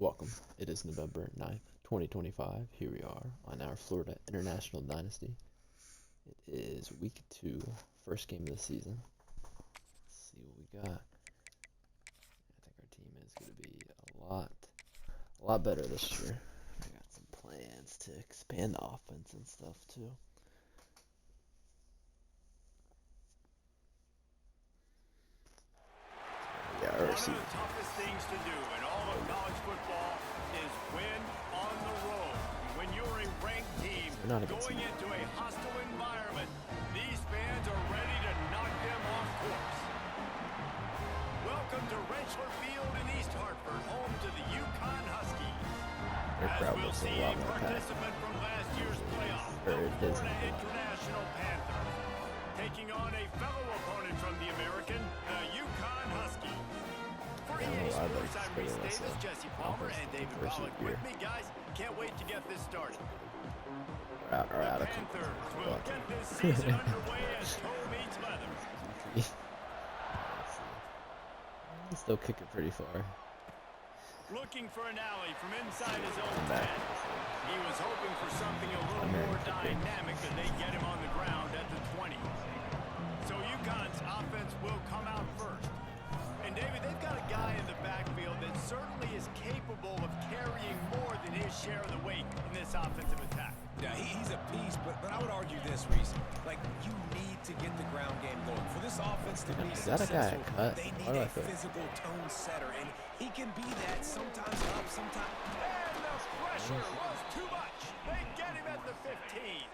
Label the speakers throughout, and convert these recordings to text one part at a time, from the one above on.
Speaker 1: Welcome. It is November 9th, 2025. Here we are on our Florida International Dynasty. It is week 2, first game of the season. Let's see what we got. I think our team is going to be a lot better this year. I got some plans to expand the offense and stuff too. Yeah,
Speaker 2: One of the toughest things to do in all of college football is win on the road. When you're a ranked team going into a hostile environment, these fans are ready to knock them off course. Welcome to Rentschler Field in East Hartford, home to the Yukon Huskies. As we'll see, a participant from last year's playoff, the Florida International Panthers, taking on a fellow opponent from the American, the Yukon Huskies. For EA Sports, I'm Reese Davis, Jesse Palmer, and David Pollack with me, guys. Can't wait to get this started. The Panthers will get this season underway as toe meets leather.
Speaker 1: Still kicking pretty far.
Speaker 2: Looking for an alley from inside his own 10. He was hoping for something a little more dynamic as they get him on the ground at the 20. So UConn's offense will come out first. And David, they've got a guy in the backfield that certainly is capable of carrying more than his share of the weight in this offensive attack.
Speaker 3: Yeah, he's a beast, but I would argue this, Reese. Like, you need to get the ground game going. For this offense to be successful, they need a physical tone setter, and he can be that sometimes up, sometimes...
Speaker 2: And the pressure was too much. They get him at the 15.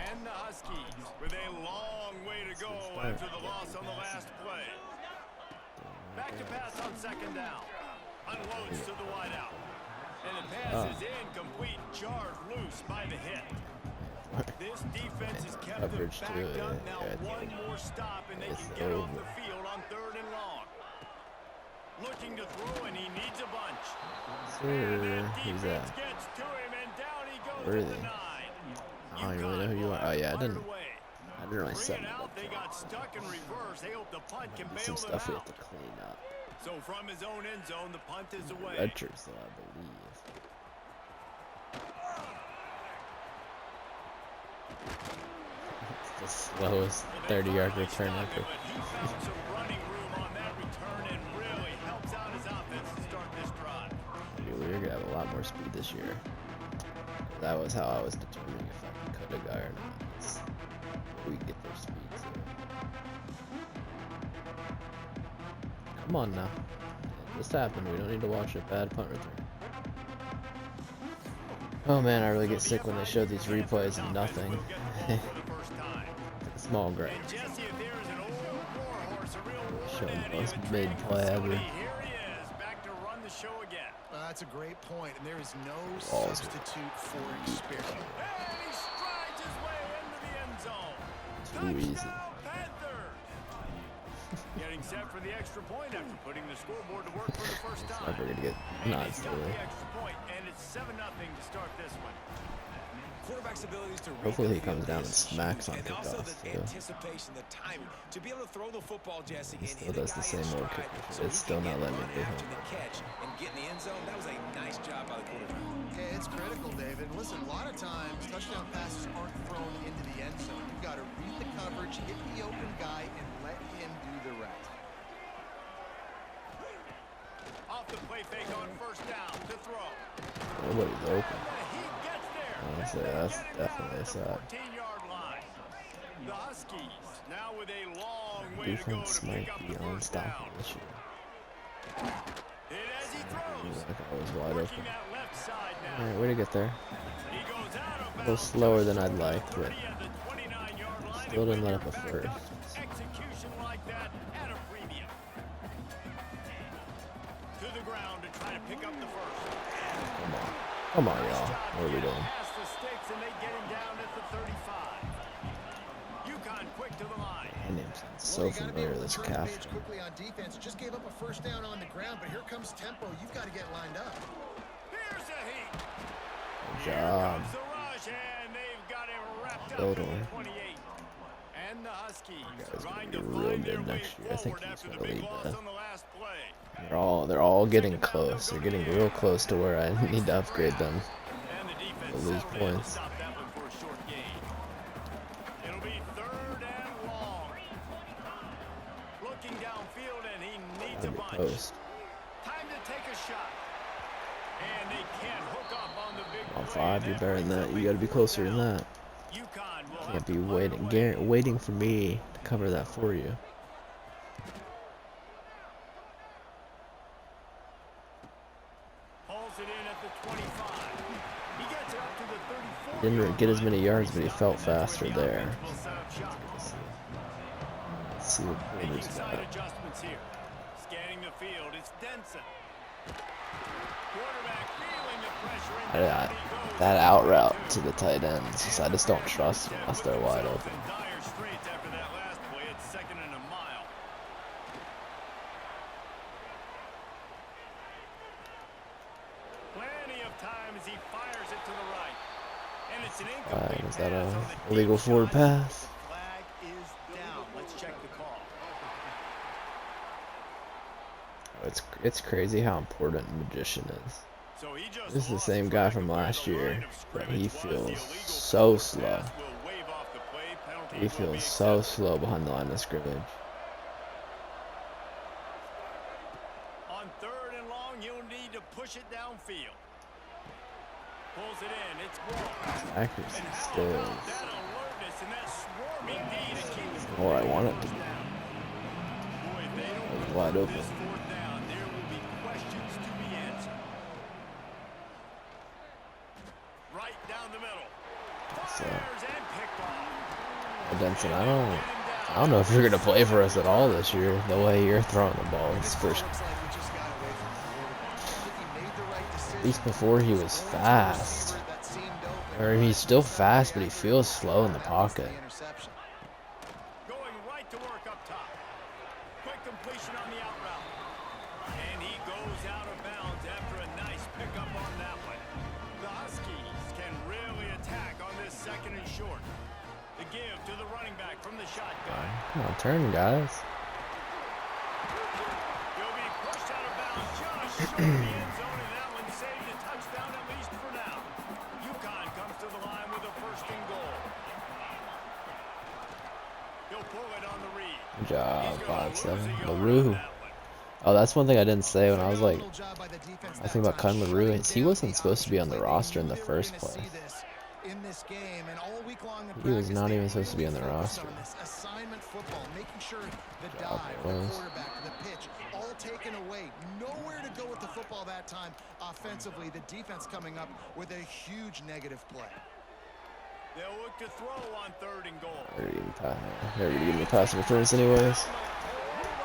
Speaker 2: And the Huskies with a long way to go after the loss on the last play. Back to pass on second down. Unloads to the wideout. And the pass is incomplete, jarred loose by the hit. This defense has kept them backed up. Now one more stop and they can get off the field on 3rd and long. Looking to throw and he needs a bunch. And that defense gets to him and down he goes to the 9.
Speaker 1: I don't really know who you are. Oh yeah, I didn't really set it up.
Speaker 2: They got stuck in reverse. They hope the punt can bail
Speaker 1: some
Speaker 2: them
Speaker 1: stuff we
Speaker 2: out.
Speaker 1: have to clean up.
Speaker 2: So from his own end zone, the punt is away.
Speaker 1: Red shirts, though, I believe. It's the slowest 30-yard return ever.
Speaker 2: He found some running room on that return and really helps out his offense to start this drive.
Speaker 1: Maybe we're gonna have a lot more speed this year. That was how I was determining if I could cut a guy or not. We can get their speed. So. Come on now. It just happened. We don't need to watch a bad punt return. Oh man, I really get sick when they show these replays and nothing. Small ground. Showing us mid-play ever.
Speaker 4: That's a great point, and there is no substitute for experience.
Speaker 2: And he strides his way into the end zone.
Speaker 1: Too easy.
Speaker 2: Panthers. Getting set for the extra point after putting the scoreboard to work for the first time.
Speaker 1: Never gonna get nuts,
Speaker 2: the extra point, and it's 7-0 to start this one.
Speaker 3: Quarterback's abilities to
Speaker 1: hopefully he comes down and smacks on kickoff.
Speaker 3: Also the anticipation, the timing to be able to throw the football, Jesse,
Speaker 1: He
Speaker 3: and
Speaker 1: still does the same old kick. It's still not letting me do him.
Speaker 3: The catch and get in the end zone. That was a nice job by the quarterback.
Speaker 4: Okay, it's critical, David. Listen, a lot of times touchdown passes aren't thrown into the end zone. You've got to read the coverage, hit the open guy, and let him do the rest.
Speaker 2: Off the play fake on first down to throw.
Speaker 1: Nobody's open.
Speaker 2: He gets there.
Speaker 1: Honestly, that's definitely a side.
Speaker 2: 14-yard line. The Huskies now with a long way to go
Speaker 1: Defense
Speaker 2: to pick
Speaker 1: might
Speaker 2: up
Speaker 1: be
Speaker 2: the first down.
Speaker 1: unstoppable this year.
Speaker 2: Hit as he throws.
Speaker 1: Like I was wide
Speaker 2: Working
Speaker 1: open.
Speaker 2: that left side now.
Speaker 1: Alright, way to get there.
Speaker 2: He goes out of
Speaker 1: A little
Speaker 2: bounds.
Speaker 1: slower than I'd like, but
Speaker 2: At the 29-yard line.
Speaker 1: still didn't let up a
Speaker 2: Back
Speaker 1: first.
Speaker 2: up. Execution like that at a premium. To the ground to try to pick up the first.
Speaker 1: Come on. Come on, y'all. What are we doing?
Speaker 2: Past the sticks and they get him down at the 35. UConn quick to the line.
Speaker 1: My name sounds so familiar, this calf.
Speaker 4: Quickly on defense, just gave up a first down on the ground, but here comes tempo. You've got to get lined up.
Speaker 2: Here's a heat.
Speaker 1: Good job.
Speaker 2: Comes the rush, and they've got him wrapped up
Speaker 1: Build
Speaker 2: at
Speaker 1: one.
Speaker 2: the 28. And the Huskies
Speaker 1: Guy's
Speaker 2: trying
Speaker 1: gonna
Speaker 2: to
Speaker 1: be real
Speaker 2: find their
Speaker 1: good
Speaker 2: way
Speaker 1: next year. I think
Speaker 2: forward
Speaker 1: he's
Speaker 2: after the
Speaker 1: gonna
Speaker 2: big
Speaker 1: lead
Speaker 2: loss
Speaker 1: that.
Speaker 2: on the last play.
Speaker 1: They're all getting close. They're getting real close to where I need to upgrade them.
Speaker 2: And the defense
Speaker 1: They'll lose
Speaker 2: settled in to
Speaker 1: points.
Speaker 2: stop that one for a short gain. It'll be 3rd and long. Looking downfield, and he needs a
Speaker 1: Under
Speaker 2: bunch.
Speaker 1: post.
Speaker 2: Time to take a shot. And they can't hook up on the big
Speaker 1: On
Speaker 2: play.
Speaker 1: 5, you're better than that. You got to be closer than that.
Speaker 2: UConn will
Speaker 1: Can't
Speaker 2: have
Speaker 1: be
Speaker 2: to punt it away.
Speaker 1: waiting for me to cover that for you.
Speaker 2: Hauls it in at the 25. He gets it up to the 34.
Speaker 1: Didn't get as many yards, but he felt faster there.
Speaker 2: Will set up shop.
Speaker 1: Let's see what
Speaker 2: Making
Speaker 1: Porter's
Speaker 2: side
Speaker 1: got.
Speaker 2: adjustments here. Scanning the field, it's Denson. Quarterback feeling the pressure.
Speaker 1: That out route to the tight ends, I just don't trust them unless they're wide open.
Speaker 2: Dire straits after that last play. It's 2nd and a mile. Plenty of time as he fires it to the right. And it's an incomplete
Speaker 1: Is that
Speaker 2: pass
Speaker 1: a
Speaker 2: on the
Speaker 1: illegal
Speaker 2: deep
Speaker 1: forward
Speaker 2: shot.
Speaker 1: pass?
Speaker 4: Flag is down. Let's check the call.
Speaker 1: It's crazy how important Magician is.
Speaker 2: So he just
Speaker 1: This is the
Speaker 2: lost
Speaker 1: same guy
Speaker 2: track
Speaker 1: from
Speaker 2: of where
Speaker 1: last
Speaker 2: the line
Speaker 1: year,
Speaker 2: of
Speaker 1: but
Speaker 2: scrimmage
Speaker 1: he
Speaker 2: was. The
Speaker 1: feels
Speaker 2: illegal
Speaker 1: so
Speaker 2: forward
Speaker 1: slow.
Speaker 2: pass will wave off the play. Penalty
Speaker 1: He
Speaker 2: will be
Speaker 1: feels so
Speaker 2: accepted.
Speaker 1: slow behind the line of scrimmage.
Speaker 2: On 3rd and long, you'll need to push it downfield. Pulls it in. It's Wall.
Speaker 1: Accuracy
Speaker 2: And how
Speaker 1: still
Speaker 2: about that alertness and that swarming D to keep
Speaker 1: is more I want it to be.
Speaker 2: Boy, if they don't
Speaker 1: It's
Speaker 2: convert
Speaker 1: wide open.
Speaker 2: this 4th down, there will be questions to be answered. Right down the middle.
Speaker 1: So,
Speaker 2: Fires and picked off.
Speaker 1: Denson, I don't know if you're gonna play for us at all this year. The way you're throwing the ball, it's first. At least before he was fast, or he's still fast, but he feels slow in the pocket.
Speaker 2: Going right to work up top. Quick completion on the out route. And he goes out of bounds after a nice pickup on that one. The Huskies can really attack on this 2nd and short. The give to the running back from the shotgun.
Speaker 1: Come on, turn, guys.
Speaker 2: He'll be pushed out of bounds just short of the end zone, and that one saved a touchdown at least for now. UConn comes to the line with a 1st and goal. He'll pull it on the read.
Speaker 1: Good job,
Speaker 2: He's gonna lose
Speaker 1: 5-7.
Speaker 2: a yard on
Speaker 1: LaRue.
Speaker 2: that one.
Speaker 1: Oh, that's one thing I didn't say when I was like,
Speaker 4: Phenomenal job by the defense
Speaker 1: I
Speaker 4: that
Speaker 1: think about
Speaker 4: time,
Speaker 1: Cutting LaRue.
Speaker 4: shutting
Speaker 1: He
Speaker 4: down
Speaker 1: wasn't
Speaker 4: the
Speaker 1: supposed to be on the
Speaker 4: options.
Speaker 1: roster in
Speaker 4: They
Speaker 1: the
Speaker 4: knew they were
Speaker 1: first
Speaker 4: gonna
Speaker 1: place.
Speaker 4: see this in this game, and all week long in
Speaker 1: He was
Speaker 4: practice,
Speaker 1: not
Speaker 4: they
Speaker 1: even supposed to be
Speaker 4: really
Speaker 1: on the
Speaker 4: focused
Speaker 1: roster.
Speaker 4: on this assignment football, making sure the
Speaker 1: job,
Speaker 4: dive, the
Speaker 1: boys.
Speaker 4: quarterback, the pitch, all taken away. Nowhere to go with the football that time. Offensively, the defense coming up with a huge negative play.
Speaker 2: They'll look to throw on 3rd and goal.
Speaker 1: They're gonna give me pass interference anyways.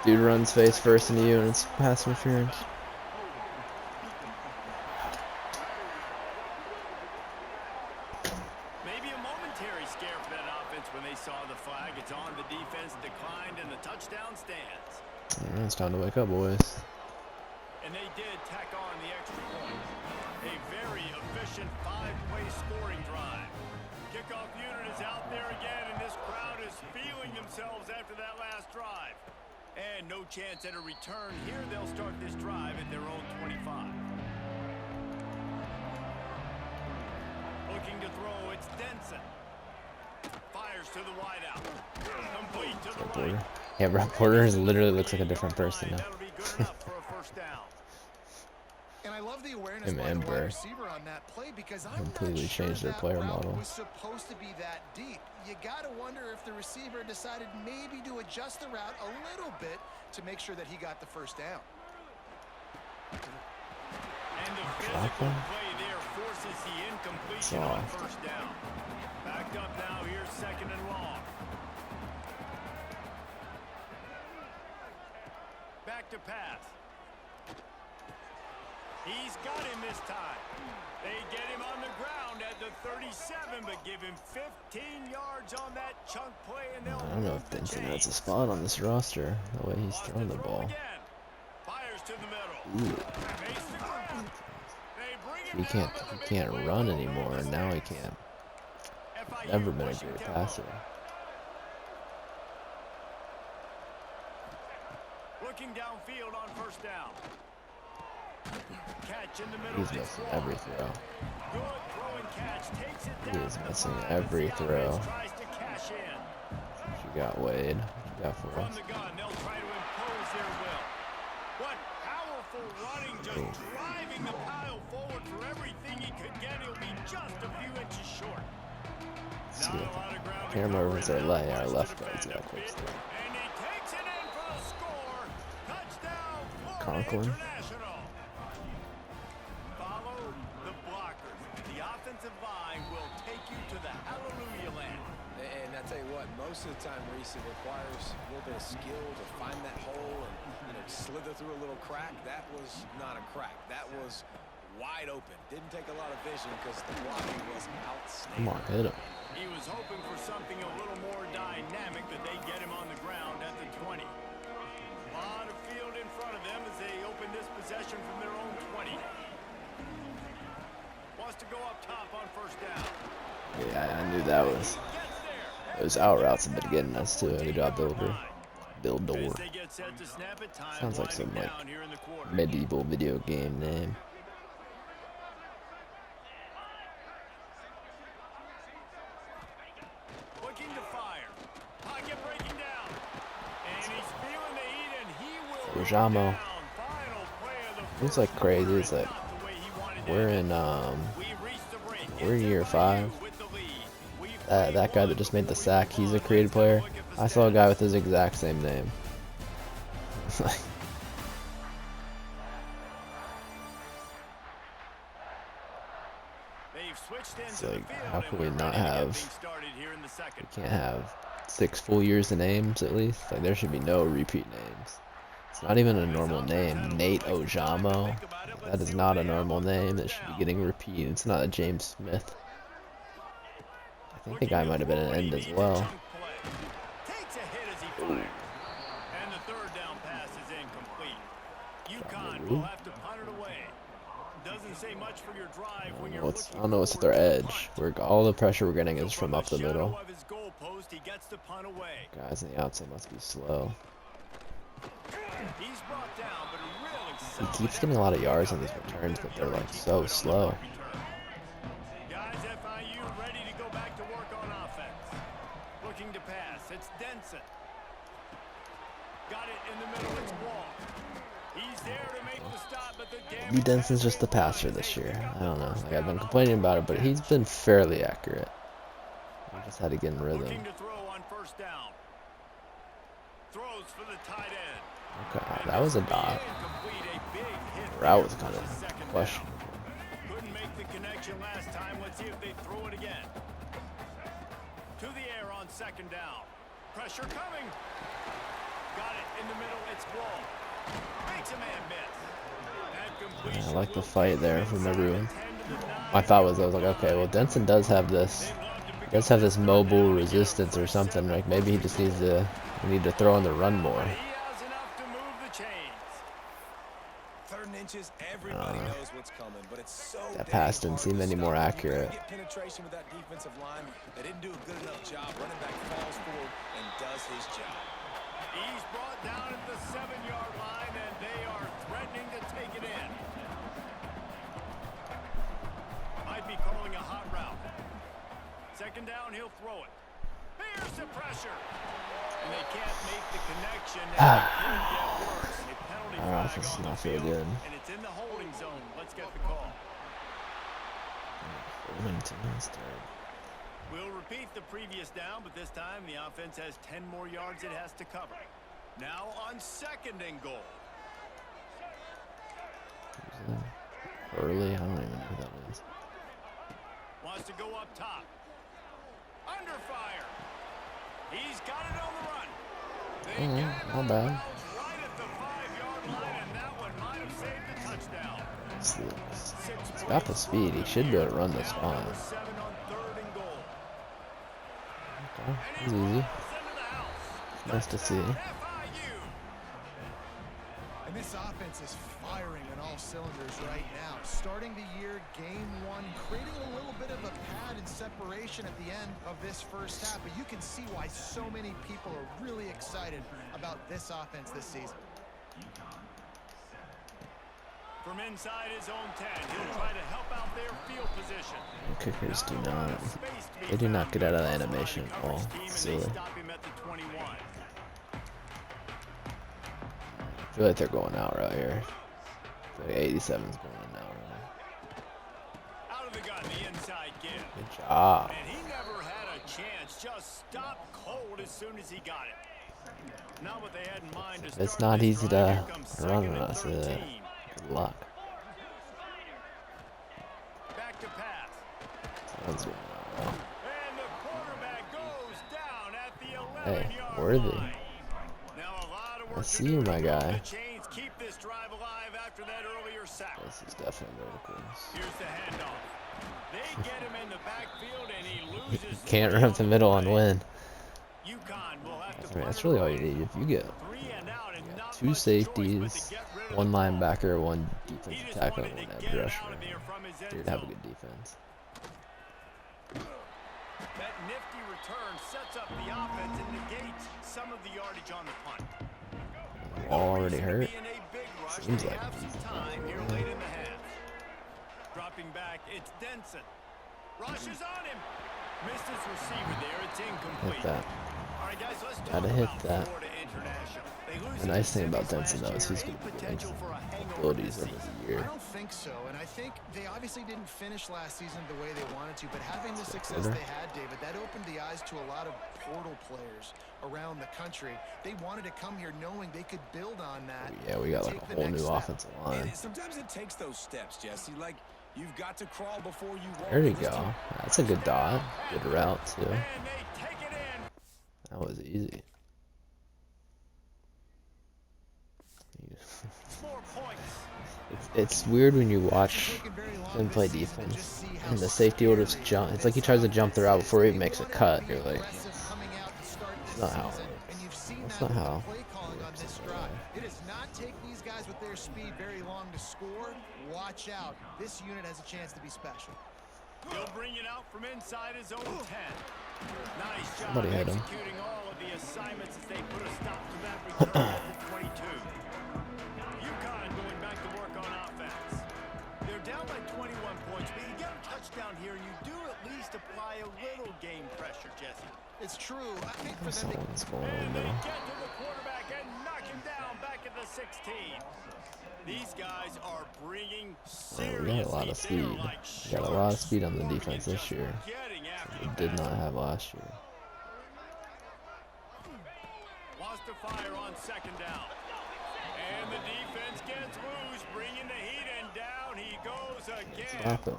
Speaker 1: Dude runs face first into you, and it's pass interference.
Speaker 2: Maybe a momentary scare for that offense when they saw the flag. It's on. The defense declined, and the touchdown stands.
Speaker 1: Alright, it's time to wake up, boys.
Speaker 2: And they did tack on the extra point. A very efficient 5-play scoring drive. Kickoff unit is out there again, and this crowd is feeling themselves after that last drive. And no chance at a return here. They'll start this drive at their own 25. Looking to throw, it's Denson. Fires to the wideout. Complete to the
Speaker 1: Porter.
Speaker 2: right.
Speaker 1: Yeah, bro, Porter literally looks like a different person now.
Speaker 2: That'll be good enough for a 1st down.
Speaker 4: And I love the awareness
Speaker 1: Him
Speaker 4: by
Speaker 1: and
Speaker 4: the
Speaker 1: Burr
Speaker 4: wide receiver on that play, because I'm
Speaker 1: completely
Speaker 4: not sure
Speaker 1: changed their
Speaker 4: that
Speaker 1: player
Speaker 4: route
Speaker 1: model.
Speaker 4: was supposed to be that deep. You got to wonder if the receiver decided maybe to adjust the route a little bit to make sure that he got the 1st down.
Speaker 2: And the physical play there forces the incompletion on 1st down. Backed up now, here's 2nd and long. Back to pass. He's got him this time. They get him on the ground at the 37, but give him 15 yards on that chunk play, and they'll
Speaker 1: I don't know if Denson has a spot on this roster, the way he's throwing the ball.
Speaker 2: Fires to the middle.
Speaker 1: Ooh.
Speaker 2: Makes the ground. They bring him
Speaker 1: He
Speaker 2: down to the
Speaker 1: he
Speaker 2: big
Speaker 1: can't
Speaker 2: play
Speaker 1: run
Speaker 2: on
Speaker 1: anymore, and now he can't.
Speaker 2: FIU
Speaker 1: Never been a
Speaker 2: pushing
Speaker 1: great
Speaker 2: tempo.
Speaker 1: passer.
Speaker 2: Looking downfield on first down. Catch in the middle.
Speaker 1: He's missing every throw.
Speaker 2: Good throw and catch. Takes it
Speaker 1: He
Speaker 2: down
Speaker 1: is
Speaker 2: to the
Speaker 1: missing
Speaker 2: 5
Speaker 1: every
Speaker 2: as the
Speaker 1: throw.
Speaker 2: offense tries to cash in.
Speaker 1: What you got, Wade? What you got for
Speaker 2: From
Speaker 1: us?
Speaker 2: the gun, they'll try to impose their will. What powerful running, just driving the pile forward for everything he could get. He'll be just a few inches short.
Speaker 1: Let's see what the camera over their lay. Our left guard's got quick step.
Speaker 2: And he takes it in for the score. Touchdown, Florida
Speaker 1: Conklin.
Speaker 2: International. Follow the blockers. The offensive line will take you to the hallelujah land.
Speaker 3: And I tell you what, most of the time, Reese, it requires a little bit of skill to find that hole and, slither through a little crack. That was not a crack. That was wide open. Didn't take a lot of vision because the blocking was outstanding.
Speaker 1: Come on, hit him.
Speaker 2: He was hoping for something a little more dynamic, that they get him on the ground at the 20. A lot of field in front of them as they open this possession from their own 20. Wants to go up top on first down.
Speaker 1: Yeah, I knew that was. Those out routes have been getting us too. Good job, Builder. Builder. Sounds like some medieval video game name.
Speaker 2: Looking to fire. Pocket breaking down. And he's feeling the heat, and he will
Speaker 1: Ojamo.
Speaker 2: Final play of the
Speaker 1: It's like crazy. It's like we're in we're in year 5. That guy that just made the sack, he's a creative player. I saw a guy with his exact same name. It's like, how can we not have? We can't have 6 full years of names at least. Like, there should be no repeat names. It's not even a normal name. Nate Ojamo. That is not a normal name. That should be getting repeated. It's not a James Smith. I think the guy might have been an end as well. Ooh.
Speaker 2: And the third down pass is incomplete. UConn will have to punt it away. Doesn't say much for your drive when you're looking.
Speaker 1: I don't know what's their edge. All the pressure we're getting is from up the middle. Guys on the outside must be slow. He keeps getting a lot of yards on these returns, but they're like so slow.
Speaker 2: Guys, FIU ready to go back to work on offense. Looking to pass. It's Denson. Got it in the middle. It's Wall. He's there to make the stop, but the damage.
Speaker 1: Maybe Denson's just the passer this year. I don't know. Like, I've been complaining about it, but he's been fairly accurate. I just had to get in rhythm.
Speaker 2: Looking to throw on first down. Throws for the tight end.
Speaker 1: Okay, that was a dot. The route was kind of questionable.
Speaker 2: Couldn't make the connection last time. Let's see if they throw it again. To the air on second down. Pressure coming. Got it in the middle. It's Wall. Makes a man miss.
Speaker 1: I like the fight there from everyone. My thought was, I was like, okay, well, Denson does have this mobile resistance or something. Like, maybe he just needs to, we need to throw on the run more.
Speaker 3: Everybody knows what's coming, but it's so
Speaker 1: that pass didn't seem any more accurate.
Speaker 3: Penetration with that defensive line. They didn't do a good enough job. Running back falls forward and does his job.
Speaker 2: He's brought down at the 7-yard line, and they are threatening to take it in. Might be calling a hot route. Second down, he'll throw it. Here's the pressure. And they can't make the connection. And it could get worse.
Speaker 1: This is not feel good.
Speaker 2: And it's in the holding zone. Let's get the call. We'll repeat the previous down, but this time the offense has 10 more yards it has to cover. Now on second and goal.
Speaker 1: Early? I don't even know who that is.
Speaker 2: Wants to go up top. Under fire. He's got it on the run. They got him
Speaker 1: not bad.
Speaker 2: right at the 5-yard line, and that one might have saved the touchdown.
Speaker 1: He's got the speed. He should be able to run this fine. Okay, it's easy. Nice to see.
Speaker 4: And this offense is firing on all cylinders right now. Starting the year, game 1, creating a little bit of a pad and separation at the end of this first half. But you can see why so many people are really excited about this offense this season.
Speaker 2: From inside his own 10, he'll try to help out their field position.
Speaker 1: Kickers do not. They do not get out of the animation at all. Silly. I feel like they're going out right here. I feel like 87's going out right.
Speaker 2: Out of the gun, the inside give.
Speaker 1: Good job.
Speaker 2: And he never had a chance. Just stopped cold as soon as he got it. Not what they had in mind to start.
Speaker 1: It's not easy to run on us.
Speaker 2: 13.
Speaker 1: Good luck.
Speaker 2: Back to pass.
Speaker 1: Sounds going out well.
Speaker 2: And the quarterback goes down at the
Speaker 1: Hey,
Speaker 2: 11-yard
Speaker 1: worthy.
Speaker 2: line. Now a lot of work
Speaker 1: I
Speaker 2: to
Speaker 1: see
Speaker 2: do
Speaker 1: you,
Speaker 2: to
Speaker 1: my
Speaker 2: move
Speaker 1: guy.
Speaker 2: the chains, keep this drive alive after that earlier sack.
Speaker 1: This is definitely verticals.
Speaker 2: Here's the handoff. They get him in the backfield and he loses.
Speaker 1: Can't run up the middle and win.
Speaker 2: UConn will have to
Speaker 1: I mean, that's really all you need. If you get 2 safeties, 1 linebacker, 1 defensive tackle, and 1 edge rusher, you'd have a good defense.
Speaker 2: That nifty return sets up the offense and negates some of the yardage on the punt.
Speaker 1: Already hurt.
Speaker 2: Seems like some time here late in the half. Dropping back, it's Denson. Rushes on him. Missed his receiver there. It's incomplete.
Speaker 1: Hit that.
Speaker 2: All right, guys, let's
Speaker 1: Gotta
Speaker 2: talk
Speaker 1: hit
Speaker 2: about
Speaker 1: that.
Speaker 2: Florida International. They lose
Speaker 1: The nice thing about
Speaker 2: semis
Speaker 1: Denson, though, is
Speaker 2: last
Speaker 1: he's
Speaker 2: year.
Speaker 1: going to be
Speaker 2: Potential
Speaker 1: getting
Speaker 2: for a hangover
Speaker 1: abilities
Speaker 2: this
Speaker 1: over
Speaker 2: season.
Speaker 1: the year.
Speaker 4: I don't think so, and I think they obviously didn't finish last season the way they wanted to, but having the success
Speaker 1: quarter.
Speaker 4: they had, David, that opened the eyes to a lot of portal players around the country. They wanted to come here knowing they could build on that.
Speaker 1: Yeah, we got like a whole new offensive line.
Speaker 3: Sometimes it takes those steps, Jesse. Like, you've got to crawl before you walk.
Speaker 1: There you go. That's a good dot. Good route, too.
Speaker 2: And they take it in.
Speaker 1: That was easy.
Speaker 2: 4 points.
Speaker 1: It's weird when you watch him play defense, and the safety will just jump. It's like he tries to jump the route before he even makes a cut. You're like, that's not how it works. That's not how it works.
Speaker 4: It does not take these guys with their speed very long to score. Watch out. This unit has a chance to be special.
Speaker 2: He'll bring it out from inside his own 10. Nice job
Speaker 1: Somebody hit him.
Speaker 2: executing all of the assignments as they put a stop to that return at the 22. UConn going back to work on offense. They're down by 21 points, but you get a touchdown here, and you do at least apply a little game pressure, Jesse.
Speaker 4: It's true. I think for them
Speaker 1: Something's going on
Speaker 2: And they
Speaker 1: though.
Speaker 2: get to the quarterback and knock him down back at the 16. These guys are bringing
Speaker 1: Yeah, we got a lot of speed. We got a lot of speed on the defense this year. We did not have last year.
Speaker 2: Wants to fire on 2nd down. And the defense gets loose, bringing the heat, and down he goes again.
Speaker 1: Stop it.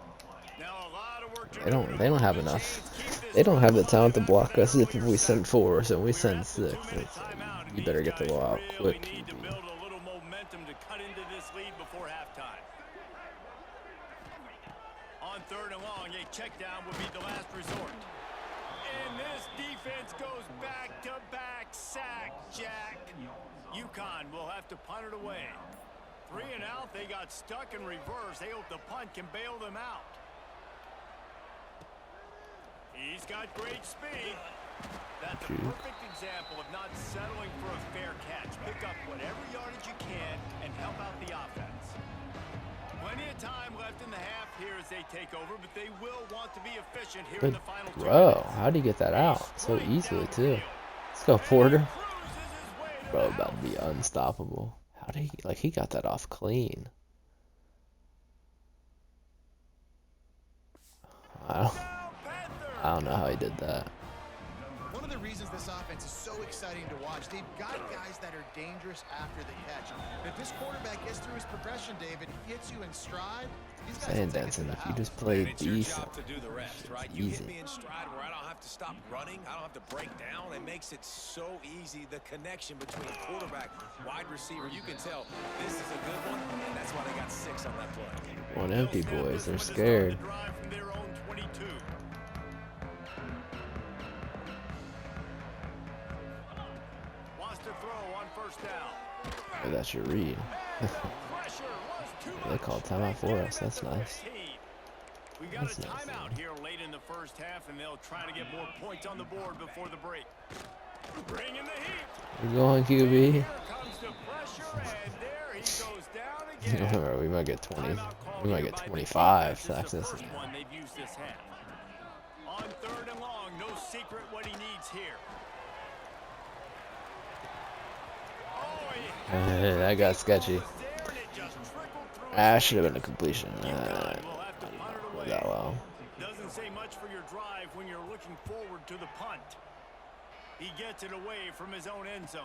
Speaker 2: Now a lot of work to
Speaker 1: They
Speaker 2: do
Speaker 1: don't.
Speaker 2: to
Speaker 1: They don't
Speaker 2: move
Speaker 1: have
Speaker 2: the
Speaker 1: enough.
Speaker 2: chains, keep this
Speaker 1: They don't have the
Speaker 2: drive
Speaker 1: talent to
Speaker 2: alive.
Speaker 1: block us if we
Speaker 2: After
Speaker 1: send
Speaker 2: that
Speaker 1: 4. So we
Speaker 2: we're
Speaker 1: send
Speaker 2: at the
Speaker 1: 6.
Speaker 2: 2-minute
Speaker 1: It's
Speaker 2: timeout, and
Speaker 1: you better
Speaker 2: these
Speaker 1: get the
Speaker 2: guys
Speaker 1: ball out
Speaker 2: really
Speaker 1: quick.
Speaker 2: need to build a little momentum to cut into this lead before halftime. On 3rd and long, a check down would be the last resort. And this defense goes back-to-back sack, Jack. UConn will have to punt it away. 3 and out, they got stuck in reverse. They hope the punt can bail them out. He's got great speed. That's a perfect example of not settling for a fair catch. Pick up whatever yardage you can and help out the offense. Plenty of time left in the half here as they take over, but they will want to be efficient here in
Speaker 1: Good
Speaker 2: the final 2
Speaker 1: bro.
Speaker 2: minutes.
Speaker 1: How do you get that out so easily too? Let's go, Porter. Bro, about to be unstoppable. How did he? Like he got that off clean. I don't know how he did that.
Speaker 4: one of the reasons this offense is so exciting to watch, they've got guys that are dangerous after the catch. If this quarterback gets through his progression, David, he hits you in stride. These guys
Speaker 1: Saying
Speaker 4: will take it to
Speaker 1: Denson,
Speaker 4: the
Speaker 1: if you
Speaker 4: house.
Speaker 1: just play
Speaker 3: And it's your
Speaker 1: decent,
Speaker 3: job to do the rest, right? You hit me in stride where I don't have to stop running. I don't have to break down. It makes it so easy. The connection between quarterback, wide receiver, you can tell this is a good one, and that's why they got 6 on that play.
Speaker 1: one empty boys, they're scared.
Speaker 2: Wants to throw on 1st down.
Speaker 1: Oh, that's your read. They called timeout for us. That's nice.
Speaker 2: We got
Speaker 1: That's
Speaker 2: a
Speaker 1: nice,
Speaker 2: timeout here late in the 1st half, and they'll try to get more points on the board before the break. Bringing the heat.
Speaker 1: We're going, QB.
Speaker 2: Here comes the pressure, and there he goes down again.
Speaker 1: We might get 20.
Speaker 2: Timeout called
Speaker 1: We might
Speaker 2: here
Speaker 1: get
Speaker 2: by the
Speaker 1: 25
Speaker 2: defense. This is
Speaker 1: sacks
Speaker 2: the
Speaker 1: this
Speaker 2: first
Speaker 1: game.
Speaker 2: one they've used this half. On 3rd and long, no secret what he needs here. Oh,
Speaker 1: That got sketchy.
Speaker 2: was there, and it just trickled through his
Speaker 1: That should have been a completion.
Speaker 2: Keep going. We'll have to punt it away.
Speaker 1: That well.
Speaker 2: Doesn't say much for your drive when you're looking forward to the punt. He gets it away from his own end zone.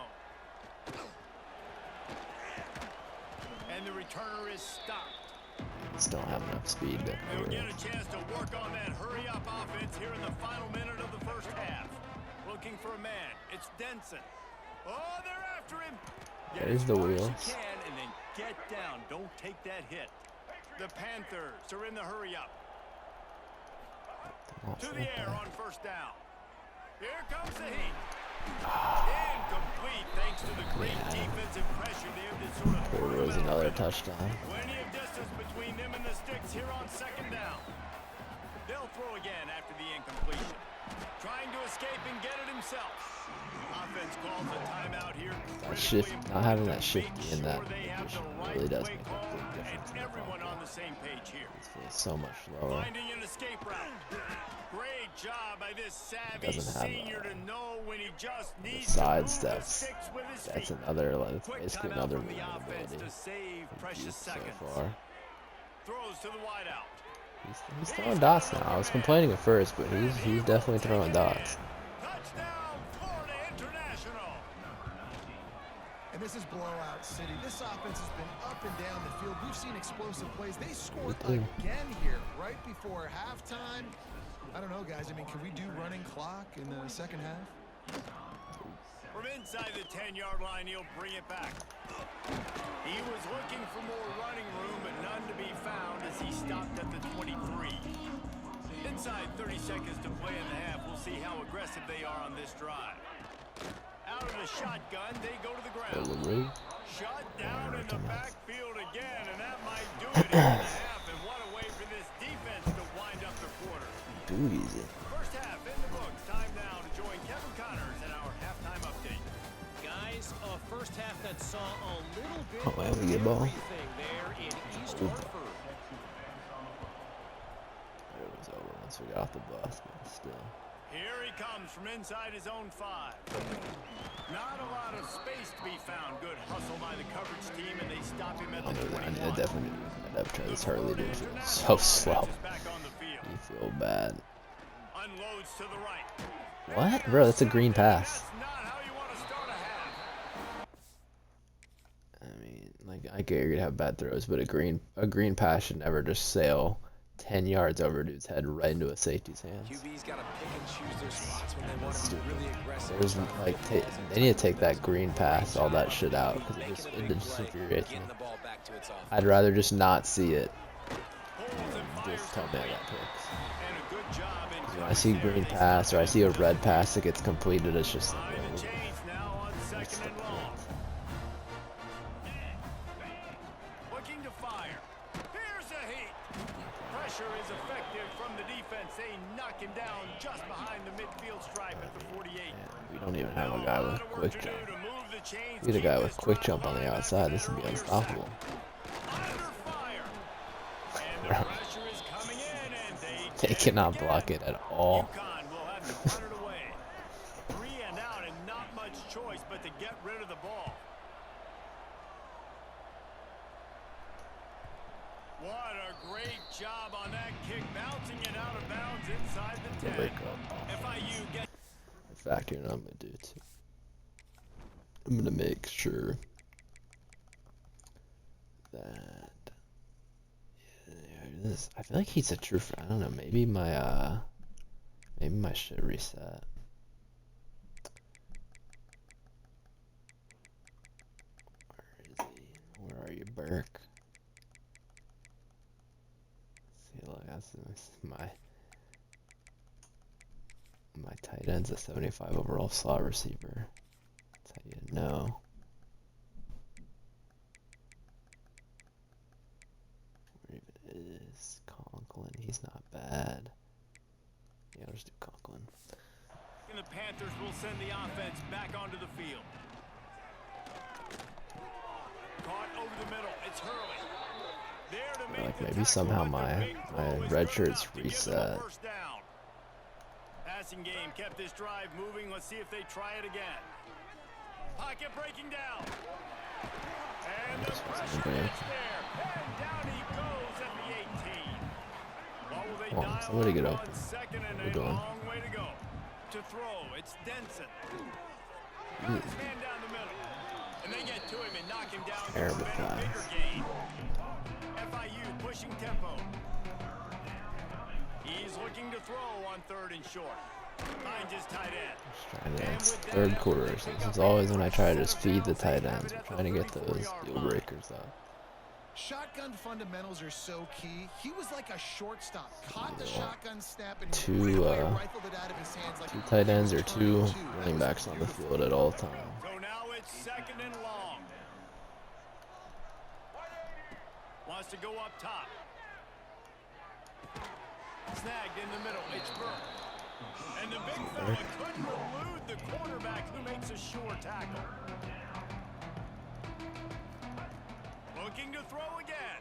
Speaker 2: And the returner is stopped.
Speaker 1: Just don't have enough speed to
Speaker 2: They'll
Speaker 1: cover
Speaker 2: get
Speaker 1: it.
Speaker 2: a chance to work on that hurry-up offense here in the final minute of the first half. Looking for a man. It's Denson. Oh, they're after him. Get
Speaker 1: There's
Speaker 2: as
Speaker 1: the
Speaker 2: far as you
Speaker 1: wheels.
Speaker 2: can and then get down. Don't take that hit. The Panthers are in the hurry-up. To the air on 1st down. Here comes the heat. Incomplete thanks to the great defensive pressure there that sort of
Speaker 1: There
Speaker 2: threw
Speaker 1: was
Speaker 2: him out
Speaker 1: another
Speaker 2: there.
Speaker 1: touchdown.
Speaker 2: Plenty of distance between them and the sticks here on 2nd down. They'll throw again after the incompletion. Trying to escape and get it himself. Offense calls a timeout here.
Speaker 1: That shift, not having that
Speaker 2: Critically
Speaker 1: shifty
Speaker 2: important
Speaker 1: in that
Speaker 2: to make sure they have
Speaker 1: position
Speaker 2: the right
Speaker 1: really does
Speaker 2: play
Speaker 1: make a
Speaker 2: call
Speaker 1: big difference.
Speaker 2: and everyone on the same page here.
Speaker 1: It feels so much slower.
Speaker 2: Finding an escape route. Great job by this savvy
Speaker 1: Doesn't have,
Speaker 2: senior to know when he just needs
Speaker 1: side
Speaker 2: to move the
Speaker 1: steps.
Speaker 2: sticks with his
Speaker 1: That's
Speaker 2: feet.
Speaker 1: another, like,
Speaker 2: Quick
Speaker 1: basically
Speaker 2: timeout
Speaker 1: another
Speaker 2: from the
Speaker 1: movement
Speaker 2: offense
Speaker 1: ability
Speaker 2: to save precious
Speaker 1: used so
Speaker 2: seconds.
Speaker 1: far.
Speaker 2: Throws to the wideout.
Speaker 1: He's throwing dots now. I was complaining at first, but he's definitely throwing dots.
Speaker 2: Touchdown, Florida International.
Speaker 4: And this is blowout city. This offense has been up and down the field. We've seen explosive plays. They scored again here right before halftime. I don't know, guys. I mean, can we do running clock in the 2nd half?
Speaker 2: From inside the 10-yard line, he'll bring it back. He was looking for more running room, but none to be found as he stopped at the 23. Inside 30 seconds to play in the half. We'll see how aggressive they are on this drive. Out of the shotgun, they go to the ground. Shot down in the backfield again, and that might do it here in the half. And what a way for this defense to wind up the quarter.
Speaker 1: Too easy.
Speaker 2: First half in the books. Time now to join Kevin Connors in our halftime update.
Speaker 3: Guys, a first half that saw a little bit
Speaker 1: Oh,
Speaker 3: of
Speaker 1: we get ball.
Speaker 3: everything there in East
Speaker 1: Ooh.
Speaker 3: Hartford.
Speaker 1: It was over once we got off the bus, but still.
Speaker 2: Here he comes from inside his own 5. Not a lot of space to be found. Good hustle by the coverage team, and they stop him at the 21.
Speaker 1: I definitely need to try this Hurley dude. So slow.
Speaker 2: Back on the field.
Speaker 1: You feel bad.
Speaker 2: Unloads to the right.
Speaker 1: What? Bro, that's a green pass.
Speaker 2: That's not how you want to start a half.
Speaker 1: I mean, like, I get you're gonna have bad throws, but a green pass should never just sail 10 yards over a dude's head right into a safety's hands.
Speaker 3: QB's got to pick and choose their spots when they want to be really aggressive.
Speaker 1: There's like they need to take that green pass, all that shit out, because it just infuriates me.
Speaker 3: Getting the ball back to its offense.
Speaker 1: I'd rather just not see it.
Speaker 2: Holds and fires
Speaker 1: Just tell me I got picks.
Speaker 2: and a good job in
Speaker 1: When I see green pass or I see a red pass that gets completed, it's just like,
Speaker 2: Time and change now on 2nd and long. Looking to fire. Here's a heat. Pressure is effective from the defense. They knock him down just behind the midfield stripe at the 48.
Speaker 1: we don't even have a guy with quick jump.
Speaker 2: To move the chains,
Speaker 1: We had a guy
Speaker 2: keep
Speaker 1: with
Speaker 2: this
Speaker 1: quick
Speaker 2: drive
Speaker 1: jump on the
Speaker 2: alive
Speaker 1: outside.
Speaker 2: after
Speaker 1: This would be
Speaker 2: the
Speaker 1: unstoppable.
Speaker 2: Under fire. And the pressure is coming in, and they
Speaker 1: They cannot block it at all.
Speaker 2: UConn will have to punt it away. 3 and out, and not much choice but to get rid of the ball. What a great job on that kick, bouncing it out of bounds inside the 10. FIU gets
Speaker 1: In fact, you know what I'm gonna do too. I'm gonna make sure that this. I feel like he's a true friend. I don't know. Maybe my shit reset. Where is he? Where are you, Burke? See, look, that's my tight end's a 75 overall slot receiver. That's how you know. Where even is Conklin? He's not bad. Yeah, I'll just do Conklin.
Speaker 2: and the Panthers will send the offense back onto the field. caught over the middle. It's Hurley. There to make
Speaker 1: Like
Speaker 2: the
Speaker 1: maybe
Speaker 2: tackle,
Speaker 1: somehow
Speaker 2: but the big
Speaker 1: my
Speaker 2: throw is
Speaker 1: red
Speaker 2: good
Speaker 1: shirt's
Speaker 2: enough to give them a
Speaker 1: reset.
Speaker 2: first down. Passing game kept this drive moving. Let's see if they try it again. Pocket breaking down. And the pressure gets there. And down he goes at the 18. What will they
Speaker 1: Come on,
Speaker 2: dial
Speaker 1: somebody
Speaker 2: up
Speaker 1: get
Speaker 2: on
Speaker 1: open.
Speaker 2: second and
Speaker 1: We're
Speaker 2: a
Speaker 1: going.
Speaker 2: long way to go. To throw, it's Denson.
Speaker 1: Ooh.
Speaker 2: Got his man down the middle. And they get to him and knock him down to
Speaker 1: Terrible
Speaker 2: prevent a bigger
Speaker 1: pass.
Speaker 2: gain. FIU pushing tempo. He's looking to throw on 3rd and short. Finds his tight end.
Speaker 1: It's third quarter, so this is always when I try to just feed the tight ends. I'm trying to get those deal breakers up.
Speaker 4: Shotgun fundamentals are so key. He was like a shortstop. Caught the shotgun snap and
Speaker 1: Two
Speaker 4: rifled it out of his hands like
Speaker 1: two tight ends or two running backs on the field at all times.
Speaker 2: So now it's 2nd and long. Wants to go up top. Snagged in the middle. It's Burke. And the big fella couldn't elude the quarterback who makes a sure tackle. Looking to throw again.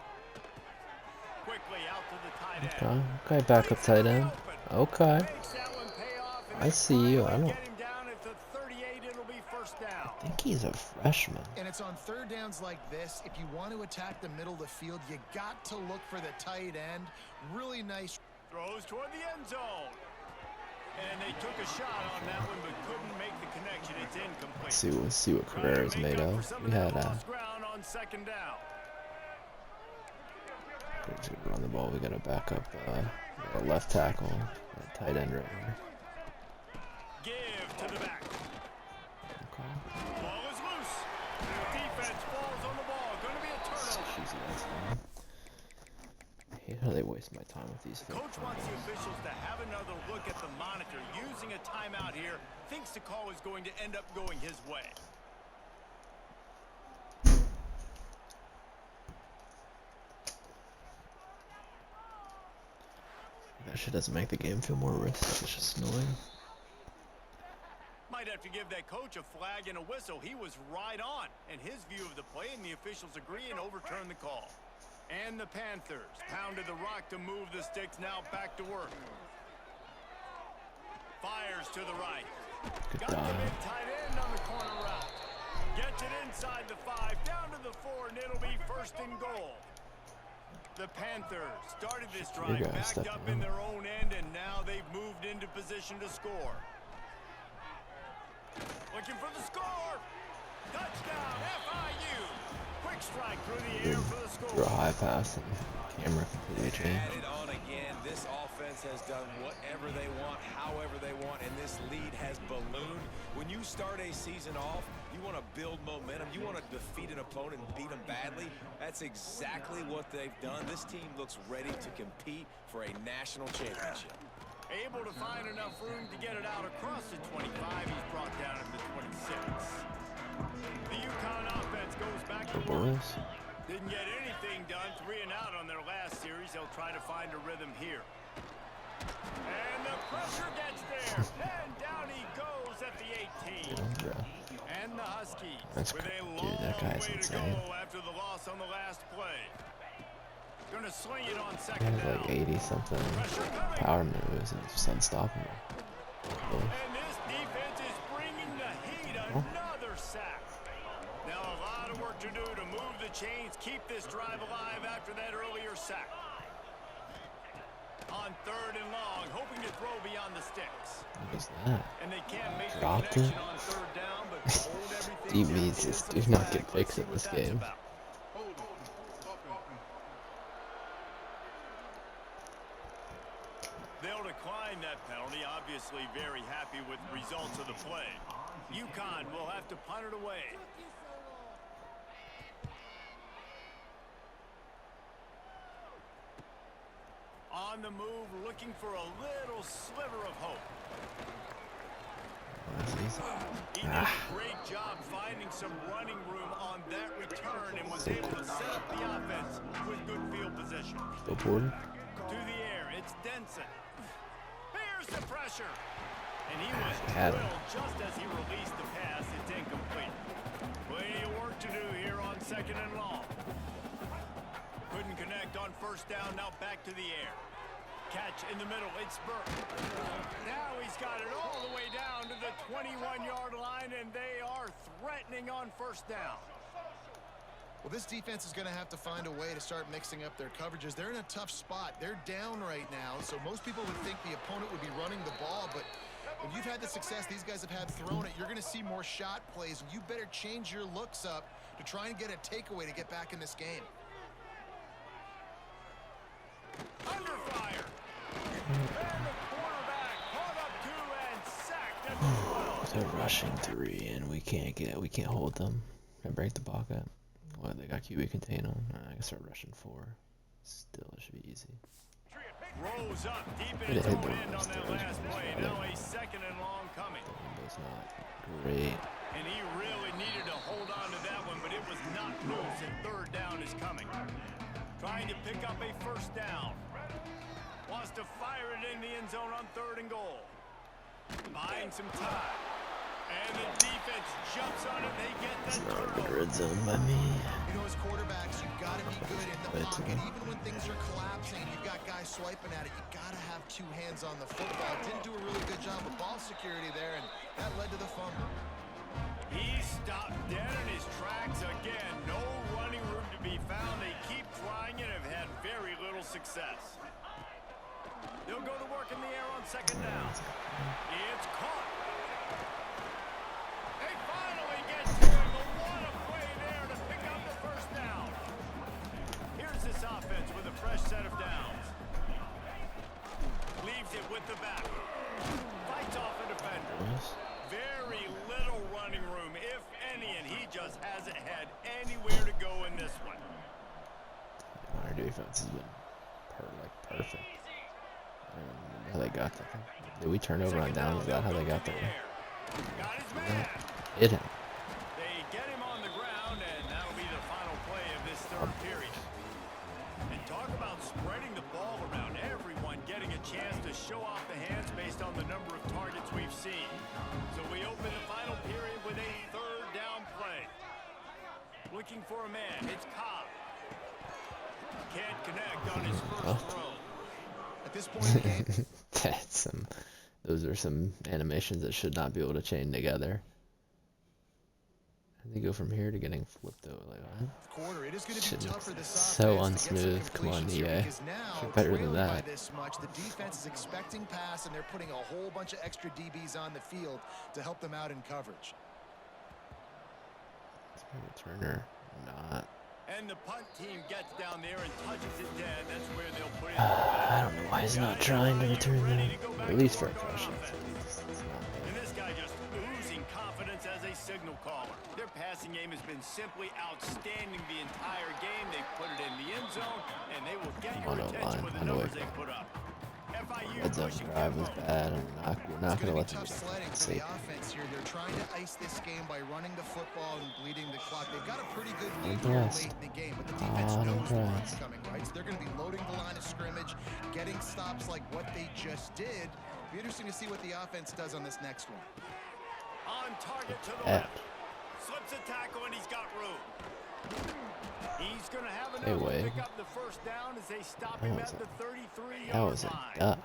Speaker 2: Quickly out to the tight end.
Speaker 1: Okay, backup tight end. Okay,
Speaker 2: Makes that one pay off, and
Speaker 1: I
Speaker 2: they
Speaker 1: see you. I
Speaker 2: finally
Speaker 1: don't.
Speaker 2: get him down at the 38. It'll be first down.
Speaker 1: I think he's a freshman.
Speaker 4: And it's on 3rd downs like this. If you want to attack the middle of the field, you got to look for the tight end. Really nice.
Speaker 2: Throws toward the end zone. And they took a shot on that one, but couldn't make the connection. It's incomplete.
Speaker 1: Let's see what Carrera is made of. We had
Speaker 2: ground on 2nd down.
Speaker 1: we're just gonna run the ball. We got a backup, a left tackle, a tight end right here.
Speaker 2: Give to the back.
Speaker 1: Okay.
Speaker 2: Ball is loose. The defense falls on the ball. Going to be a turnover.
Speaker 1: Jeez, that's fine. I hate how they waste my time with these fake
Speaker 2: Coach wants the
Speaker 1: fumbles.
Speaker 2: officials to have another look at the monitor. Using a timeout here, thinks the call is going to end up going his way.
Speaker 1: That shit doesn't make the game feel more risky. It's just annoying.
Speaker 2: Might have to give that coach a flag and a whistle. He was right on in his view of the play, and the officials agree and overturn the call. And the Panthers pounded the rock to move the sticks. Now back to work. Fires to the right.
Speaker 1: Good
Speaker 2: Got the
Speaker 1: dive.
Speaker 2: big tight end on the corner route. Gets it inside the 5, down to the 4, and it'll be 1st and goal. The Panthers started this drive backed up in their own end, and now they've moved into position to score. Looking for the score. Touchdown, FIU. Quick strike through the air for the score.
Speaker 1: Threw a high pass and the camera completely changed.
Speaker 3: Added on again. This offense has done whatever they want, however they want, and this lead has ballooned. When you start a season off, you want to build momentum. You want to defeat an opponent and beat them badly. That's exactly what they've done. This team looks ready to compete for a national championship.
Speaker 2: Able to find enough room to get it out across the 25. He's brought down at the 26. The UConn offense goes back to work. Didn't get anything done. 3 and out on their last series. They'll try to find a rhythm here. And the pressure gets there. And down he goes at the 18. And the Huskies with a long way to go after the loss on the last play. Gonna sling it on 2nd
Speaker 1: He
Speaker 2: down.
Speaker 1: has like 80 something power moves and it's just unstoppable.
Speaker 2: And this defense is bringing the heat. Another sack. Now a lot of work to do to move the chains, keep this drive alive after that earlier sack. On 3rd and long, hoping to throw beyond the sticks.
Speaker 1: What was that?
Speaker 2: And they can't make the
Speaker 1: Dropped
Speaker 2: connection
Speaker 1: it?
Speaker 2: on 3rd down, but hold everything
Speaker 1: Deep
Speaker 2: down
Speaker 1: needs
Speaker 2: is
Speaker 1: to
Speaker 2: the
Speaker 1: do not
Speaker 2: flag.
Speaker 1: get
Speaker 2: Let's
Speaker 1: fixed
Speaker 2: see
Speaker 1: in
Speaker 2: what
Speaker 1: this
Speaker 2: that's
Speaker 1: game.
Speaker 2: about. They'll decline that penalty. Obviously very happy with the results of the play. UConn will have to punt it away. On the move, looking for a little sliver of hope. He did a great job finding some running room on that return and was able to set up the offense with good field position.
Speaker 1: Still Porter?
Speaker 2: To the air, it's Denson. Here's the pressure. And he was
Speaker 1: Had him.
Speaker 2: drilled just as he released the pass. It's incomplete. Plenty of work to do here on 2nd and long. Couldn't connect on 1st down. Now back to the air. Catch in the middle. It's Burke. Now he's got it all the way down to the 21-yard line, and they are threatening on 1st down.
Speaker 4: Well, this defense is going to have to find a way to start mixing up their coverages. They're in a tough spot. They're down right now, so most people would think the opponent would be running the ball, but when you've had the success these guys have had throwing it, you're going to see more shot plays, and you better change your looks up to try and get a takeaway to get back in this game.
Speaker 2: Under fire. And the quarterback caught up to and sacked at the 12.
Speaker 1: They're rushing 3, and we can't hold them. Gonna break the pocket. What, they got QB contain on? I guess they're rushing 4. Still, it should be easy.
Speaker 2: Rose up deep in his own end on that last play. Now a 2nd and long coming.
Speaker 1: That's not great.
Speaker 2: And he really needed to hold on to that one, but it was not loose, and 3rd down is coming. Trying to pick up a 1st down. Wants to fire it in the end zone on 3rd and goal. Buying some time. And the defense jumps on it. They get that turnover.
Speaker 1: Red zone by me.
Speaker 4: You know, as quarterbacks, you've got to be good in the pocket. Even when things are collapsing, you've got guys swiping at it. You've got to have 2 hands on the football. Didn't do a really good job of ball security there, and that led to the fumble.
Speaker 2: He stopped dead in his tracks again. No running room to be found. They keep trying and have had very little success. They'll go to work in the air on 2nd down. It's caught. They finally get to him, but what a play there to pick up the 1st down. Here's this offense with a fresh set of downs. Leaves it with the back. Fights off a defender. Very little running room, if any, and he just hasn't had anywhere to go in this one.
Speaker 1: Our defense has been perfect. I don't know how they got there. Did we turn over on downs? Is that how they got there?
Speaker 2: Got his man.
Speaker 1: Hit him.
Speaker 2: They get him on the ground, and that'll be the final play of this 3rd period. And talk about spreading the ball around. Everyone getting a chance to show off the hands based on the number of targets we've seen. So we open the final period with a 3rd down play. Looking for a man. It's Cobb. Can't connect on his 1st throw.
Speaker 4: At this point in the game,
Speaker 1: those are some animations that should not be able to chain together. They go from here to getting flipped over like that.
Speaker 4: Quarter, it is going to be tough for this
Speaker 1: so
Speaker 4: offense to get some
Speaker 1: unsmooth. Come on,
Speaker 4: completions
Speaker 1: EA.
Speaker 4: here, because now,
Speaker 1: You're better than
Speaker 4: trailing by
Speaker 1: that.
Speaker 4: this much, the defense is expecting pass, and they're putting a whole bunch of extra DBs on the field to help them out in coverage.
Speaker 1: It's maybe Turner, not.
Speaker 2: And the punt team gets down there and touches it dead. That's where they'll put it.
Speaker 1: I don't know why he's not trying to return that. At least for a crush.
Speaker 2: And this guy just oozing confidence as a signal caller. Their passing game has been simply outstanding the entire game. They put it in the end zone, and they will get your attention with the numbers they put up.
Speaker 1: Red zone drive was bad, and we're not going to let them
Speaker 4: tough sledding for the offense here. They're trying to ice this game by running the football and bleeding the clock. They've got a pretty good lead here late in the game, but the defense knows the run's coming, right? So they're going to be loading the line of scrimmage, getting stops like what they just did. Be interesting to see what the offense does on this next one.
Speaker 2: On target to the left. Slips a tackle, and he's got room. He's going to have enough to pick up the 1st down as they stop him at the 33-yard line.
Speaker 1: That was a duck.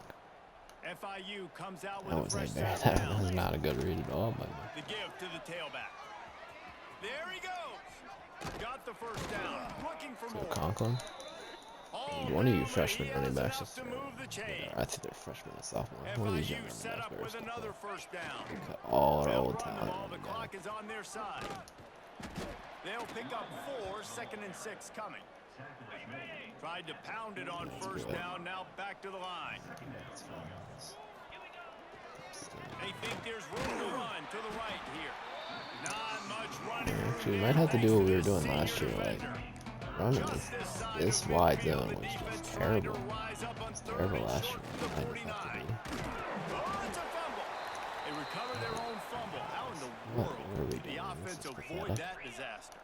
Speaker 2: FIU comes out with
Speaker 1: That
Speaker 2: a
Speaker 1: was
Speaker 2: fresh
Speaker 1: a
Speaker 2: set
Speaker 1: bad.
Speaker 2: of
Speaker 1: That was
Speaker 2: downs.
Speaker 1: not a good read at all by me.
Speaker 2: The give to the tailback. There he goes. Got the 1st down. Looking for more.
Speaker 1: Conklin. One of you freshman running backs. I think they're freshmen and sophomore. One of these young running backs better step up. All our old talent.
Speaker 2: The clock is on their side. They'll pick up 4, 2nd and 6 coming. Tried to pound it on 1st down, now back to the line. They think there's room to run to the right here. Not much running room.
Speaker 1: Actually, we might have to do what we were doing last year, like running this wide zone was just terrible. It was terrible last year. Might have to be.
Speaker 2: Oh, it's a fumble. They recover their own fumble. How in the world did the offense avoid that disaster?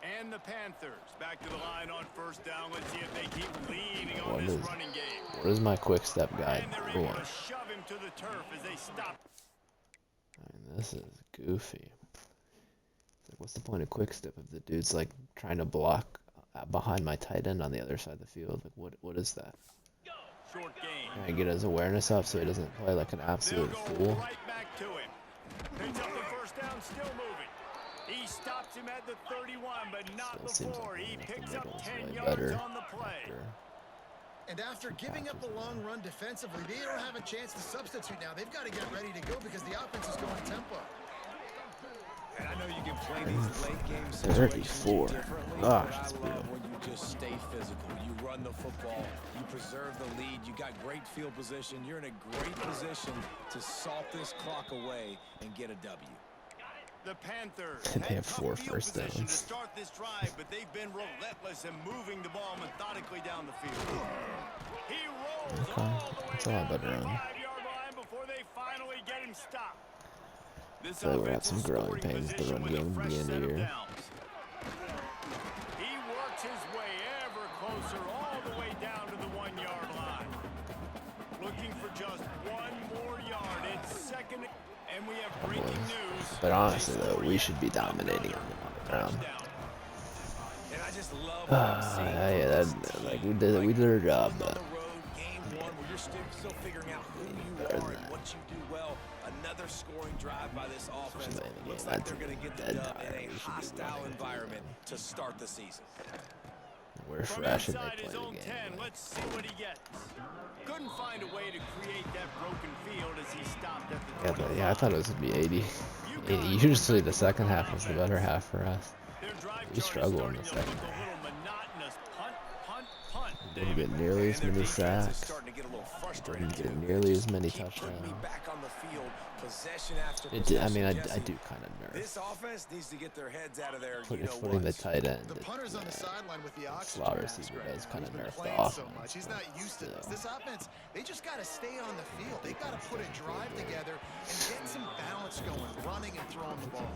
Speaker 2: And the Panthers back to the line on 1st down. Let's see if they keep leaning on this running game.
Speaker 1: What is my quick step guide
Speaker 2: And they're able to shove him to the turf as they stop.
Speaker 1: I mean, this is goofy. Like, what's the point of quick step if the dude's like trying to block behind my tight end on the other side of the field? Like, what is that?
Speaker 2: Short game.
Speaker 1: Trying to get his awareness up so he doesn't play like an absolute fool.
Speaker 2: Right back to him. Picks up the first down, still moving. He stops him at the 31, but not before. He picks up 10 yards on the play.
Speaker 4: And after giving up the long run defensively, they don't have a chance to substitute now. They've got to get ready to go because the offense is going tempo.
Speaker 3: And I know you can play these late game
Speaker 1: 34.
Speaker 3: differently.
Speaker 1: Gosh,
Speaker 3: I
Speaker 1: that's
Speaker 3: love
Speaker 1: brutal.
Speaker 3: when you just stay physical. You run the football. You preserve the lead. You got great field position. You're in a great position to salt this clock away and get a W.
Speaker 2: The Panthers
Speaker 1: They have 4 first
Speaker 2: to
Speaker 1: downs.
Speaker 2: start this drive, but they've been relentless in moving the ball methodically down the field. He rolls
Speaker 1: Okay,
Speaker 2: all the way
Speaker 1: that's a lot
Speaker 2: down to
Speaker 1: better
Speaker 2: the
Speaker 1: run.
Speaker 2: 5-yard line before they finally get him stopped. This
Speaker 1: So we're at
Speaker 2: offense
Speaker 1: some
Speaker 2: is
Speaker 1: growing
Speaker 2: scoring
Speaker 1: pains. The
Speaker 2: position
Speaker 1: run
Speaker 2: with a
Speaker 1: game
Speaker 2: fresh
Speaker 1: being
Speaker 2: set of
Speaker 1: the year.
Speaker 2: downs. He works his way ever closer all the way down to the 1-yard line. Looking for just 1 more yard. It's second, and we have breaking news.
Speaker 1: But honestly, though, we should be dominating on the ground.
Speaker 3: And I just love what I'm seeing.
Speaker 1: Yeah, that, like we did our job, but
Speaker 3: Game 1 where you're still figuring out who you are and what you do well. Another scoring drive by this offense. Looks like they're going to get the dub in a hostile environment to start the season.
Speaker 1: we're
Speaker 2: From
Speaker 1: fresh and
Speaker 2: inside
Speaker 1: they
Speaker 2: his
Speaker 1: play
Speaker 2: own
Speaker 1: the
Speaker 2: 10,
Speaker 1: game.
Speaker 2: let's see what he gets. Couldn't find a way to create that broken field as he stopped at the 25.
Speaker 1: Yeah, I thought it was gonna be 80. Usually the second half was the better half for us. We struggle in the second half. Didn't get nearly as many sacks. Didn't get nearly as many touchdowns. It did, I mean, I do kind of nerve.
Speaker 3: This offense needs to get their heads out of there.
Speaker 1: Putting the tight end.
Speaker 4: The punter's on the sideline with the oxygen
Speaker 1: Slot
Speaker 4: mask
Speaker 1: receiver
Speaker 4: right
Speaker 1: does
Speaker 4: now.
Speaker 1: kind
Speaker 4: He's
Speaker 1: of
Speaker 4: been
Speaker 1: nerf the
Speaker 4: playing
Speaker 1: offense.
Speaker 4: so much. He's not used to this.
Speaker 1: Still.
Speaker 4: This offense, they just got to stay on the field. They've got to put a drive together and get some balance going, running and throwing the ball.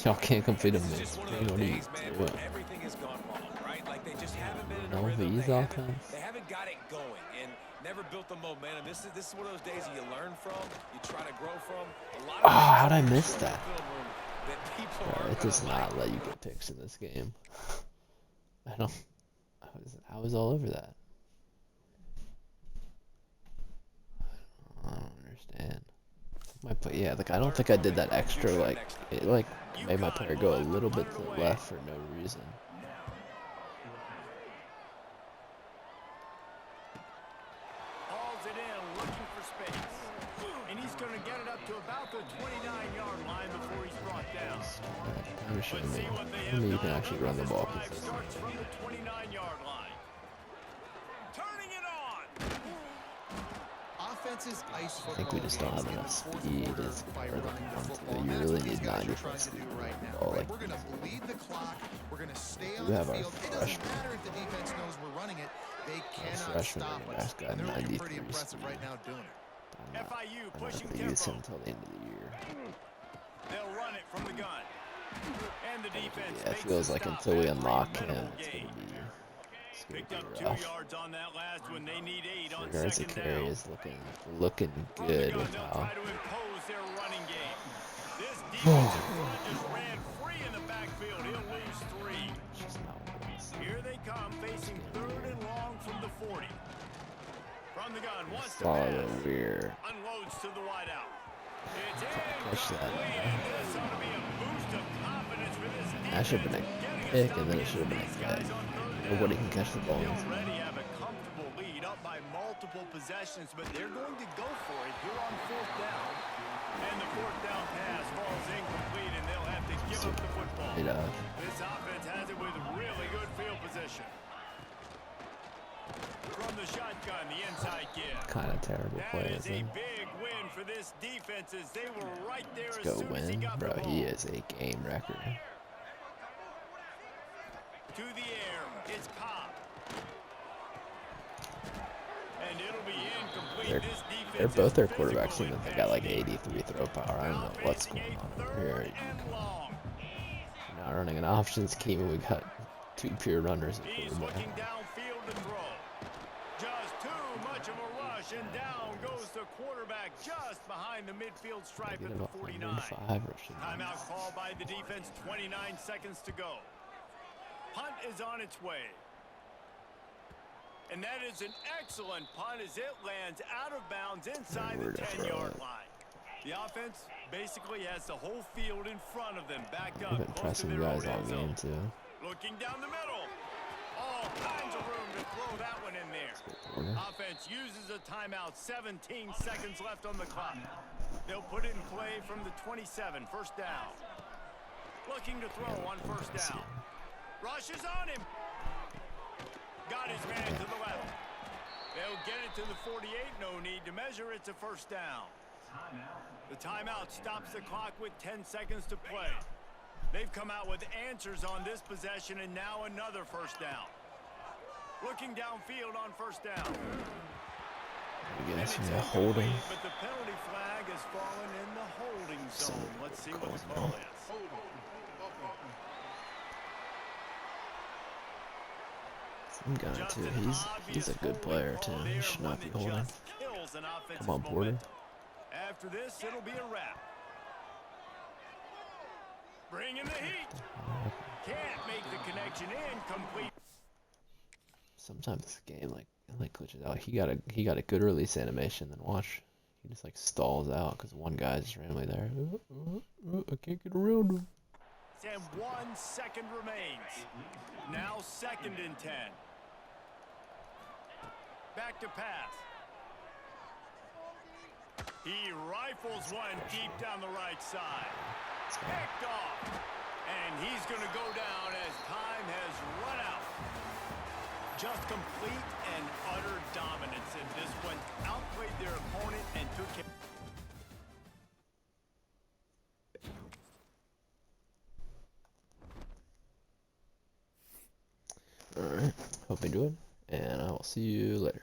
Speaker 1: Y'all can't complete a
Speaker 3: This is
Speaker 1: mid.
Speaker 3: just one of
Speaker 1: What
Speaker 3: those
Speaker 1: are you
Speaker 3: days, man, where
Speaker 1: doing?
Speaker 3: everything has gone wrong, right? Like they just haven't been in
Speaker 1: No
Speaker 3: a rhythm.
Speaker 1: V's offense.
Speaker 3: They haven't got it going and never built the momentum. This is one of those days that you learn from, you try to grow from. A lot of
Speaker 1: How'd I miss that?
Speaker 3: People
Speaker 1: Bro,
Speaker 3: aren't
Speaker 1: it does
Speaker 3: gonna like.
Speaker 1: not let you get picks in this game. I was all over that. I don't understand. Yeah, like I don't think I did that extra. Like it like made my player go a little bit to the left for no reason.
Speaker 2: Hauls it in, looking for space. And he's going to get it up to about the 29-yard line before he's brought down.
Speaker 1: Kind of showing
Speaker 2: Let's
Speaker 1: me.
Speaker 2: see what they
Speaker 1: I
Speaker 2: have
Speaker 1: mean, you
Speaker 2: done.
Speaker 1: can actually run the ball
Speaker 2: Drive
Speaker 1: consistently.
Speaker 2: starts from the 29-yard line. Turning it on.
Speaker 4: Offenses ice
Speaker 1: I think we just don't have enough speed. It's you really need 90 plus speed. Oh, like
Speaker 4: we're going to bleed the clock. We're going to stay on
Speaker 1: we
Speaker 4: the
Speaker 1: have our
Speaker 4: field. It doesn't
Speaker 1: freshman.
Speaker 4: matter if the defense knows we're running it. They cannot
Speaker 1: freshman
Speaker 4: stop
Speaker 1: running
Speaker 4: us.
Speaker 1: back's got
Speaker 4: And they're looking
Speaker 1: 93
Speaker 4: pretty impressive
Speaker 1: speed.
Speaker 4: right now doing it.
Speaker 1: I'm not
Speaker 2: pushing
Speaker 1: going to use him
Speaker 2: tempo.
Speaker 1: until the end of the year.
Speaker 2: They'll run it from the gun. And the defense
Speaker 1: Yeah, it
Speaker 2: makes
Speaker 1: feels
Speaker 2: the
Speaker 1: like
Speaker 2: stop
Speaker 1: until we
Speaker 2: after a
Speaker 1: unlock him,
Speaker 2: minimal
Speaker 1: it's
Speaker 2: gain. Picked up
Speaker 1: gonna
Speaker 2: 2
Speaker 1: be rough.
Speaker 2: yards on that last one. They need 8 on
Speaker 1: Yards to
Speaker 2: second
Speaker 1: carry
Speaker 2: down.
Speaker 1: is looking
Speaker 2: From the
Speaker 1: good
Speaker 2: gun,
Speaker 1: with
Speaker 2: they'll
Speaker 1: how
Speaker 2: try to impose their running game. This defensive front just ran free in the backfield. He'll lose 3.
Speaker 1: it's just not what it is.
Speaker 2: Here they come, facing 3rd and long from the 40. From the gun, wants to
Speaker 1: Follow
Speaker 2: pass.
Speaker 1: the rear.
Speaker 2: Unloads to the wideout. It's
Speaker 1: Catch that.
Speaker 2: incomplete, and this ought to be a boost of confidence for this defense.
Speaker 1: That should have been a pick, and then it should have been a catch. Nobody can catch the ball.
Speaker 2: They already have a comfortable lead, up by multiple possessions, but they're going to go for it here on 4th down. And the 4th down pass falls incomplete, and they'll have to give up the football. This offense has it with really good field position. From the shotgun, the inside give.
Speaker 1: Kind of terrible
Speaker 2: That
Speaker 1: play,
Speaker 2: is
Speaker 1: isn't
Speaker 2: a
Speaker 1: it?
Speaker 2: big win for this defense as they were right there
Speaker 1: Let's
Speaker 2: as
Speaker 1: go
Speaker 2: soon as he
Speaker 1: win,
Speaker 2: got
Speaker 1: bro.
Speaker 2: the ball.
Speaker 1: He is a game record.
Speaker 2: To the air, it's Cobb. And it'll be incomplete. This
Speaker 1: They're
Speaker 2: defense
Speaker 1: both their
Speaker 2: is
Speaker 1: quarterbacks
Speaker 2: physical
Speaker 1: seem
Speaker 2: and
Speaker 1: like they got like
Speaker 2: fast.
Speaker 1: 83 throw power. I don't know what's going on over here.
Speaker 2: And long.
Speaker 1: We're not running an option scheme. We got 2 pure runners at
Speaker 2: He's
Speaker 1: quarterback.
Speaker 2: looking downfield to throw. Just too much of a rush rush, and down goes the quarterback just behind the midfield stripe at the 49. Timeout called by the defense, 29 seconds to go. Punt is on its way. And that is an excellent punt as it lands out of bounds inside the 10-yard line. The offense basically has the whole field in front of them, backed up close to their own end zone. Looking down the middle. All kinds of room to throw that one in there. Offense uses a timeout. 17 seconds left on the clock. They'll put it in play from the 27. First down. Looking to throw on first down. Rushes on him. Got his man to the left. They'll get it to the 48. No need to measure. It's a first down. The timeout stops the clock with 10 seconds to play. They've come out with answers on this possession, and now another first down. Looking downfield on first down.
Speaker 1: You guys see the holding.
Speaker 2: But the penalty flag has fallen in the holding zone. Let's see what the call is.
Speaker 1: Some guy too. He's a good player too. He should not be holding. Come on, Porter.
Speaker 2: After this, it'll be a wrap. Bringing the heat. Can't make the connection incomplete.
Speaker 1: Sometimes this game like glitches out. He got a good release animation. Then watch, he just like stalls out because one guy's just randomly there. I can't get around him.
Speaker 2: And 1 second remains. Now 2nd and 10. Back to pass. He rifles one deep down the right side. Picked off. And he's going to go down as time has run out. Just complete and utter dominance in this one. Outplayed their opponent and took care.
Speaker 1: Alright, hope you enjoyed, and I will see you later.